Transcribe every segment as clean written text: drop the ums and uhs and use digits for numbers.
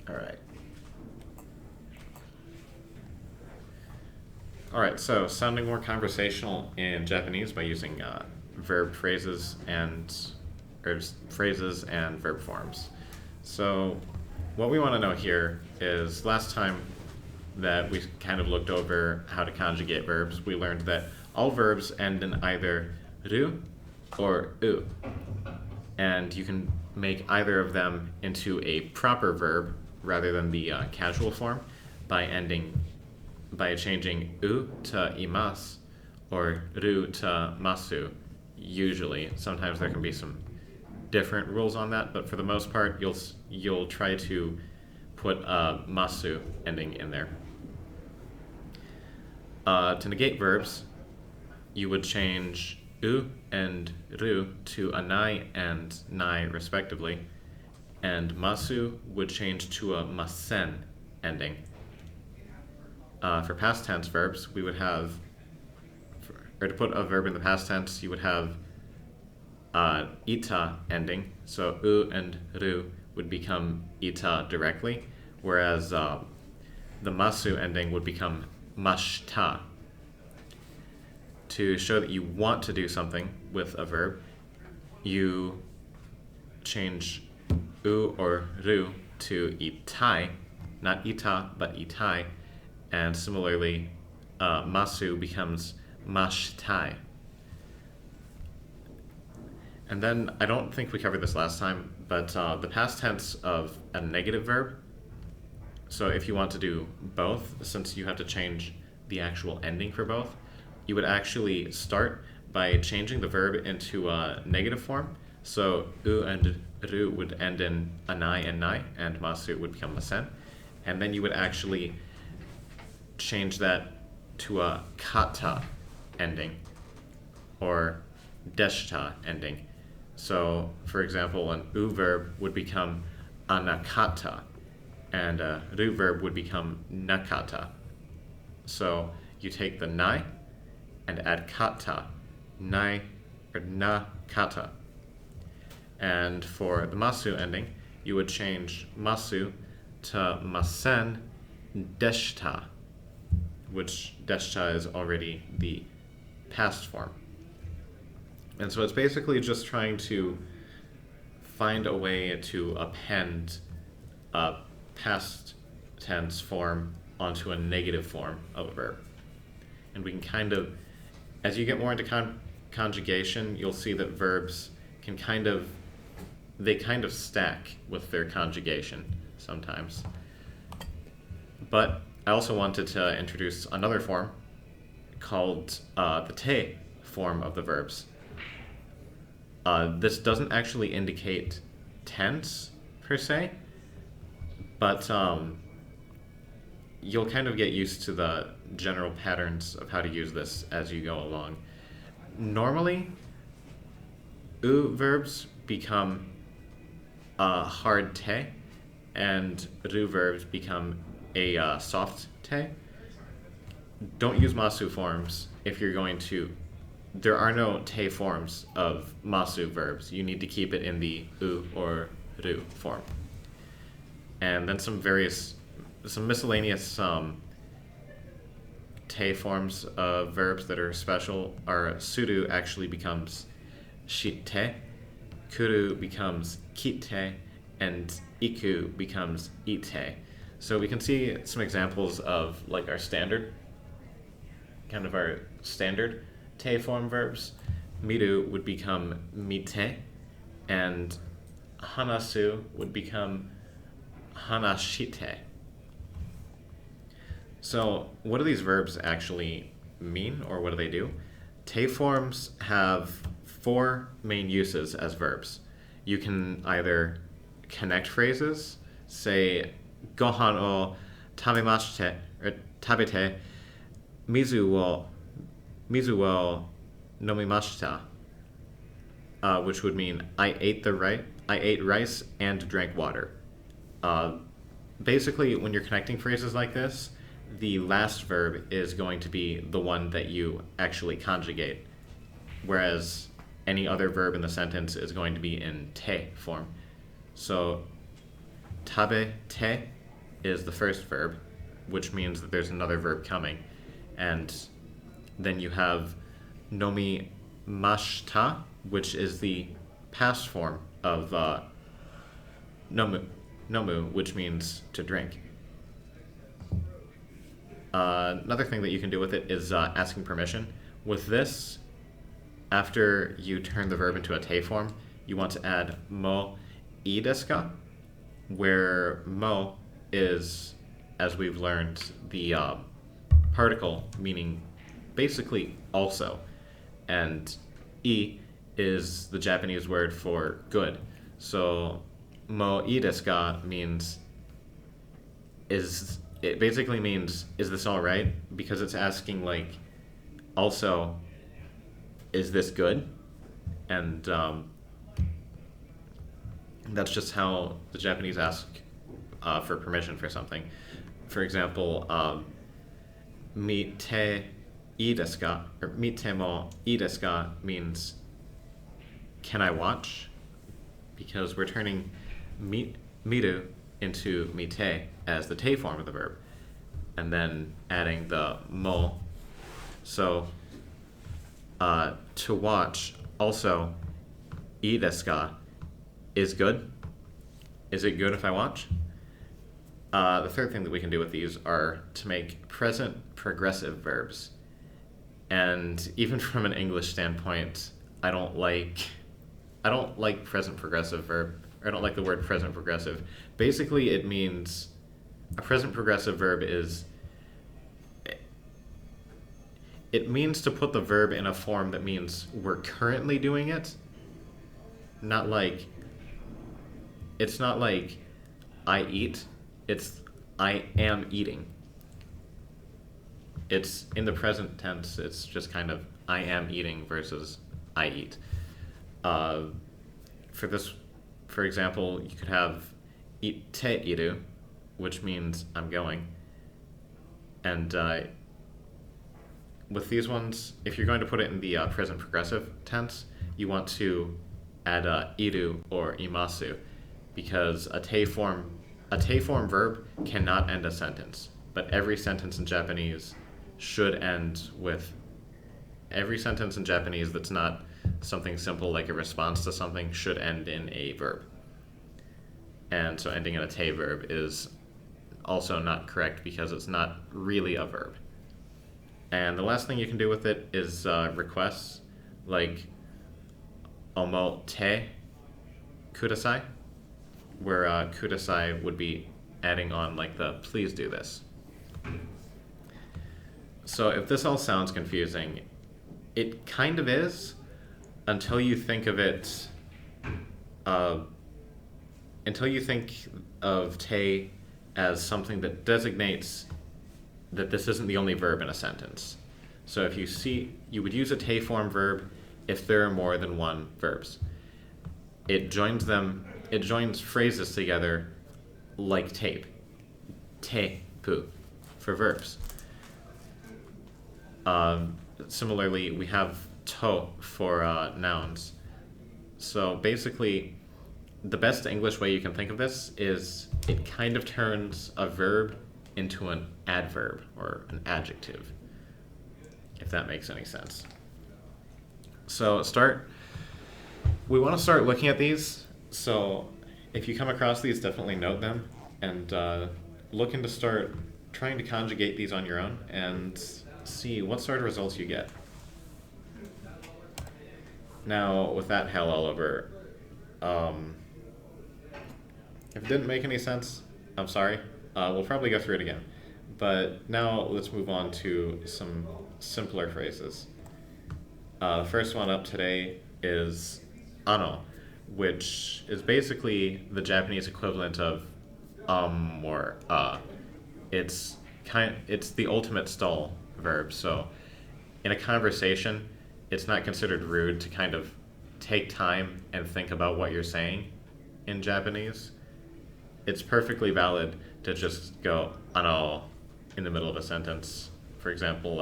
All right. All right, so sounding more conversational in Japanese by using verb phrases and phrases and verb forms. So, what we want to know here is last time that we kind of looked over how to conjugate verbs, we learned that all verbs end in either ru or u, and you can make either of them into a proper verb rather than the casual form by changing u to imas or ru to masu. Usually, sometimes there can be some different rules on that, but for the most part, you'll try to put a masu ending in there. To negate verbs, you would change u and ru to anai and nai respectively, and masu would change to a masen ending. For past tense verbs, we would have, or to put a verb in the past tense, you would have ita ending, so u and ru would become ita directly, whereas the masu ending would become mashita. To show that you want to do something with a verb, you change u or ru to itai, not ita, but itai, and similarly, masu becomes mashtai. And then, I don't think we covered this last time, but the past tense of a negative verb, so if you want to do both, since you have to change the actual ending for both, you would actually start by changing the verb into a negative form. So u and ru would end in anai and nai, and masu would become masen. And then you would actually change that to a kata ending, or deshita ending. So, for example, an u verb would become anakata, and a ru verb would become nakata. So you take the nai and add kata, nai or nakata. And for the masu ending, you would change masu to masen deshita, which deshita is already the past form. And so it's basically just trying to find a way to append a past tense form onto a negative form of a verb. And we can kind of, as you get more into conjugation, you'll see that verbs can kind of stack with their conjugation sometimes. But I also wanted to introduce another form called the te form of the verbs. This doesn't actually indicate tense per se, but you'll kind of get used to the general patterns of how to use this as you go along. Normally, u verbs become a hard te, and ru verbs become a soft te. Don't use masu forms if you're going to. There are no te forms of masu verbs. You need to keep it in the u or ru form. And then some miscellaneous te forms of verbs that are special are suru actually becomes shite, kuru becomes kite, and iku becomes ite. So we can see some examples of like our standard te form verbs. Miru would become mite, and hanasu would become hanashite. So what do these verbs actually mean, or what do they do? Te forms have 4 main uses as verbs. You can either connect phrases, say gohan o tabemashite, or tabete, mizu wo nomimashita, which would mean I ate rice and drank water. Basically, when you're connecting phrases like this, the last verb is going to be the one that you actually conjugate, whereas any other verb in the sentence is going to be in te form. So tabe te is the first verb, which means that there's another verb coming. And then you have nomimashita, which is the past form of nomu, which means to drink. Another thing that you can do with it is asking permission. With this, after you turn the verb into a te form, you want to add mo ii desu ka, where mo is, as we've learned, the particle meaning basically also, and I is the Japanese word for good. So mo ii desu ka means it basically means is this all right? Because it's asking like also is this good? And that's just how the Japanese ask for permission for something. For example, mite ii desu ka, or mite mo ii desu ka means can I watch? Because we're turning miru into mite as the te form of the verb, and then adding the mo. So to watch also ii desu ka is good. Is it good if I watch? The third thing that we can do with these are to make present progressive verbs. And even from an English standpoint, I don't like present progressive verb. Or I don't like the word present progressive. Basically, it means a present progressive verb is it means to put the verb in a form that means we're currently doing it. It's not like I eat, it's I am eating. It's in the present tense, it's just kind of I am eating versus I eat. For example, you could have ite iru, which means I'm going. And with these ones, if you're going to put it in the present progressive tense, you want to add iru or imasu, because a te form verb cannot end a sentence, but every sentence in Japanese that's not something simple like a response to something should end in a verb. And so ending in a te verb is also not correct because it's not really a verb. And the last thing you can do with it is requests, like omo te kudasai, where kudasai would be adding on like the please do this. So if this all sounds confusing, it kind of is until you think of it, until you think of te as something that designates that this isn't the only verb in a sentence. So if you would use a te form verb if there are more than one verbs. It joins phrases together like tape. Te-pu for verbs. Similarly, we have to for nouns. So basically, the best English way you can think of this is it kind of turns a verb into an adverb or an adjective, if that makes any sense. So we want to start looking at these. So if you come across these, definitely note them and looking to start trying to conjugate these on your own and see what sort of results you get. Now, with that hell all over, if it didn't make any sense, I'm sorry. We'll probably go through it again. But now let's move on to some simpler phrases. The first one up today is ano, which is basically the Japanese equivalent of or It's the ultimate stall verb. So in a conversation, it's not considered rude to kind of take time and think about what you're saying in Japanese. It's perfectly valid to just go ano in the middle of a sentence. For example,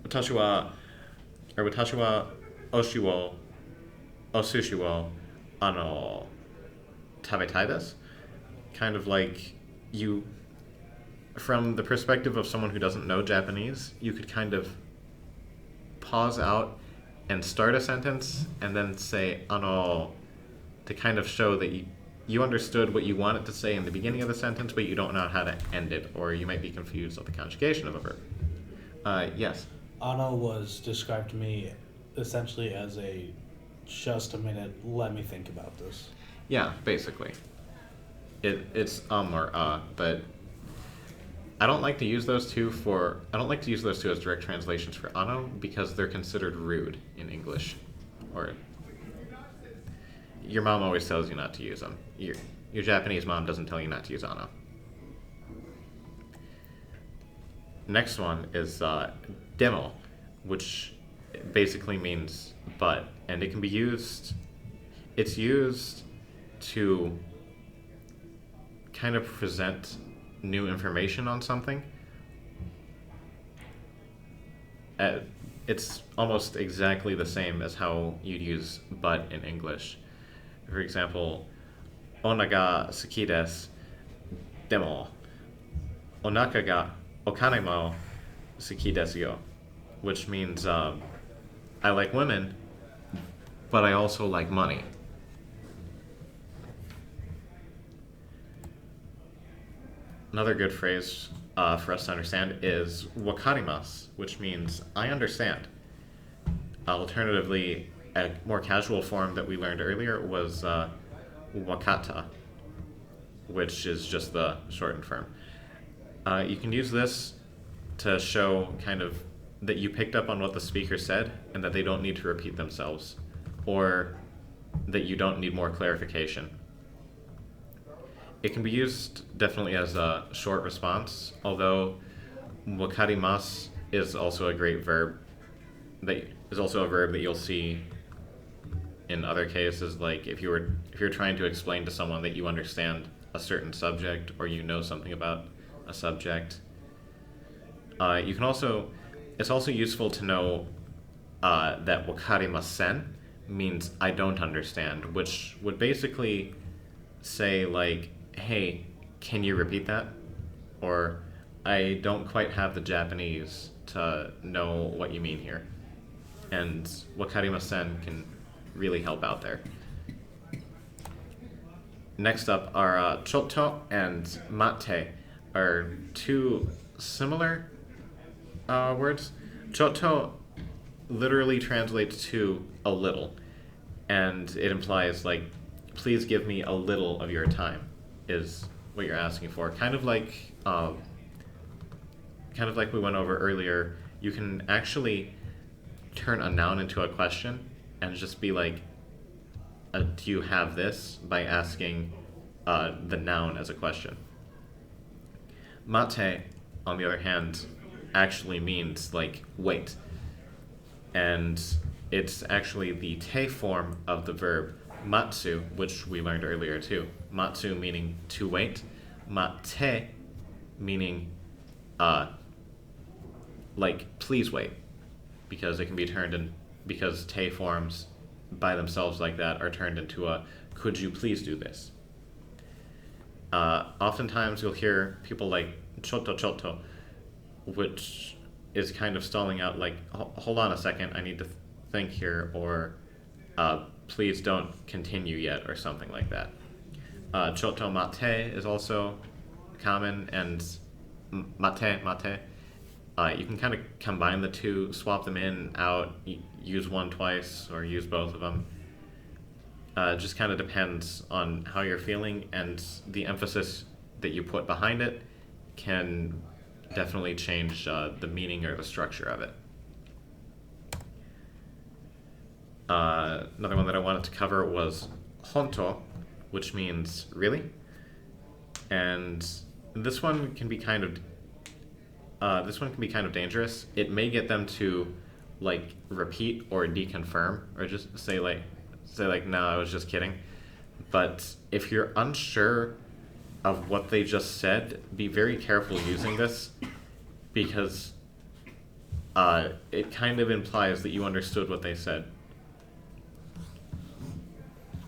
watashi wa oshi wo osushi wo tabetai desu. Kind of like you, from the perspective of someone who doesn't know Japanese, you could kind of pause out and start a sentence and then say ano to kind of show that you understood what you wanted to say in the beginning of the sentence, but you don't know how to end it, or you might be confused with the conjugation of a verb. Yes. Ano was described to me essentially as a just a minute, let me think about this. Yeah, basically. It's or but I don't like to use those two as direct translations for ano because they're considered rude in English. Or your mom always tells you not to use them. Your Japanese mom doesn't tell you not to use ano. Next one is demo, which basically means but, and it can be used. It's used to kind of present new information on something. It's almost exactly the same as how you'd use but in English. For example, onna ga suki desu, demo, onaka ga okane mo suki desu yo, which means I like women, but I also like money. Another good phrase for us to understand is wakarimasu, which means I understand. Alternatively, a more casual form that we learned earlier was wakata, which is just the shortened form. You can use this to show kind of that you picked up on what the speaker said and that they don't need to repeat themselves, or that you don't need more clarification. It can be used definitely as a short response, although wakarimasu is also a great verb that you'll see in other cases, like if you're trying to explain to someone that you understand a certain subject or you know something about a subject. It's also useful to know that wakarimasen means I don't understand, which would basically say like, hey, can you repeat that? Or I don't quite have the Japanese to know what you mean here. And wakarimasen can really help out there. Next up are chotto and mate are two similar words. Chotto literally translates to a little, and it implies like, please give me a little of your time is what you're asking for. Kind of like we went over earlier, you can actually turn a noun into a question and just be like, do you have this, by asking the noun as a question. Mate, on the other hand, actually means like wait. And it's actually the te form of the verb matsu, which we learned earlier too. Matsu meaning to wait. Mate meaning like please wait. Because it can be turned in, because te forms by themselves like that are turned into a could you please do this. Oftentimes you'll hear people like chotto chotto, which is kind of stalling out like, hold on a second, I need to think here, or please don't continue yet, or something like that. Chotto mate is also common, and mate. You can kind of combine the two, swap them in, out, use one twice, or use both of them. It just kind of depends on how you're feeling, and the emphasis that you put behind it can definitely change the meaning or the structure of it. Another one that I wanted to cover was honto, which means really. And this one can be kind of dangerous. It may get them to like repeat or deconfirm, or just say like no, I was just kidding. But if you're unsure of what they just said, be very careful using this, because it kind of implies that you understood what they said.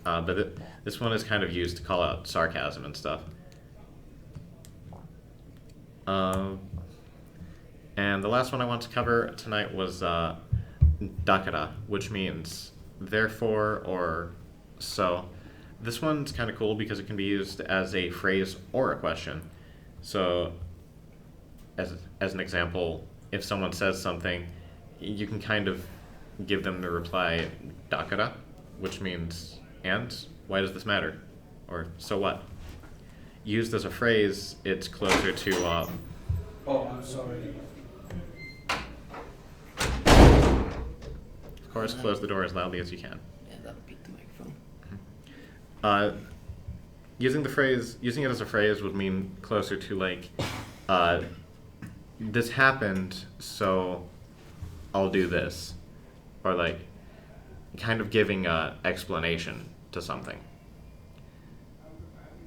But this one is kind of used to call out sarcasm and stuff. And the last one I want to cover tonight was dakara, which means therefore or so. This one's kind of cool because it can be used as a phrase or a question. So, as an example, if someone says something, you can kind of give them the reply dakara, which means and why does this matter, or so what. Used as a phrase, it's closer to Oh, I'm sorry. of course, close the door as loudly as you can. Yeah, that'll beat the microphone. Using it as a phrase would mean closer to like, this happened, so I'll do this, or like, kind of giving a explanation to something.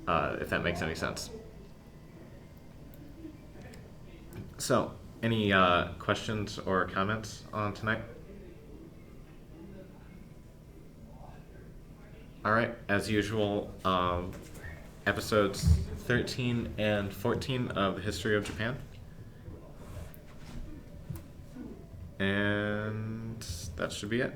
If that makes any sense. So, any questions or comments on tonight? All right, as usual, episodes 13 and 14 of the History of Japan. And that should be it.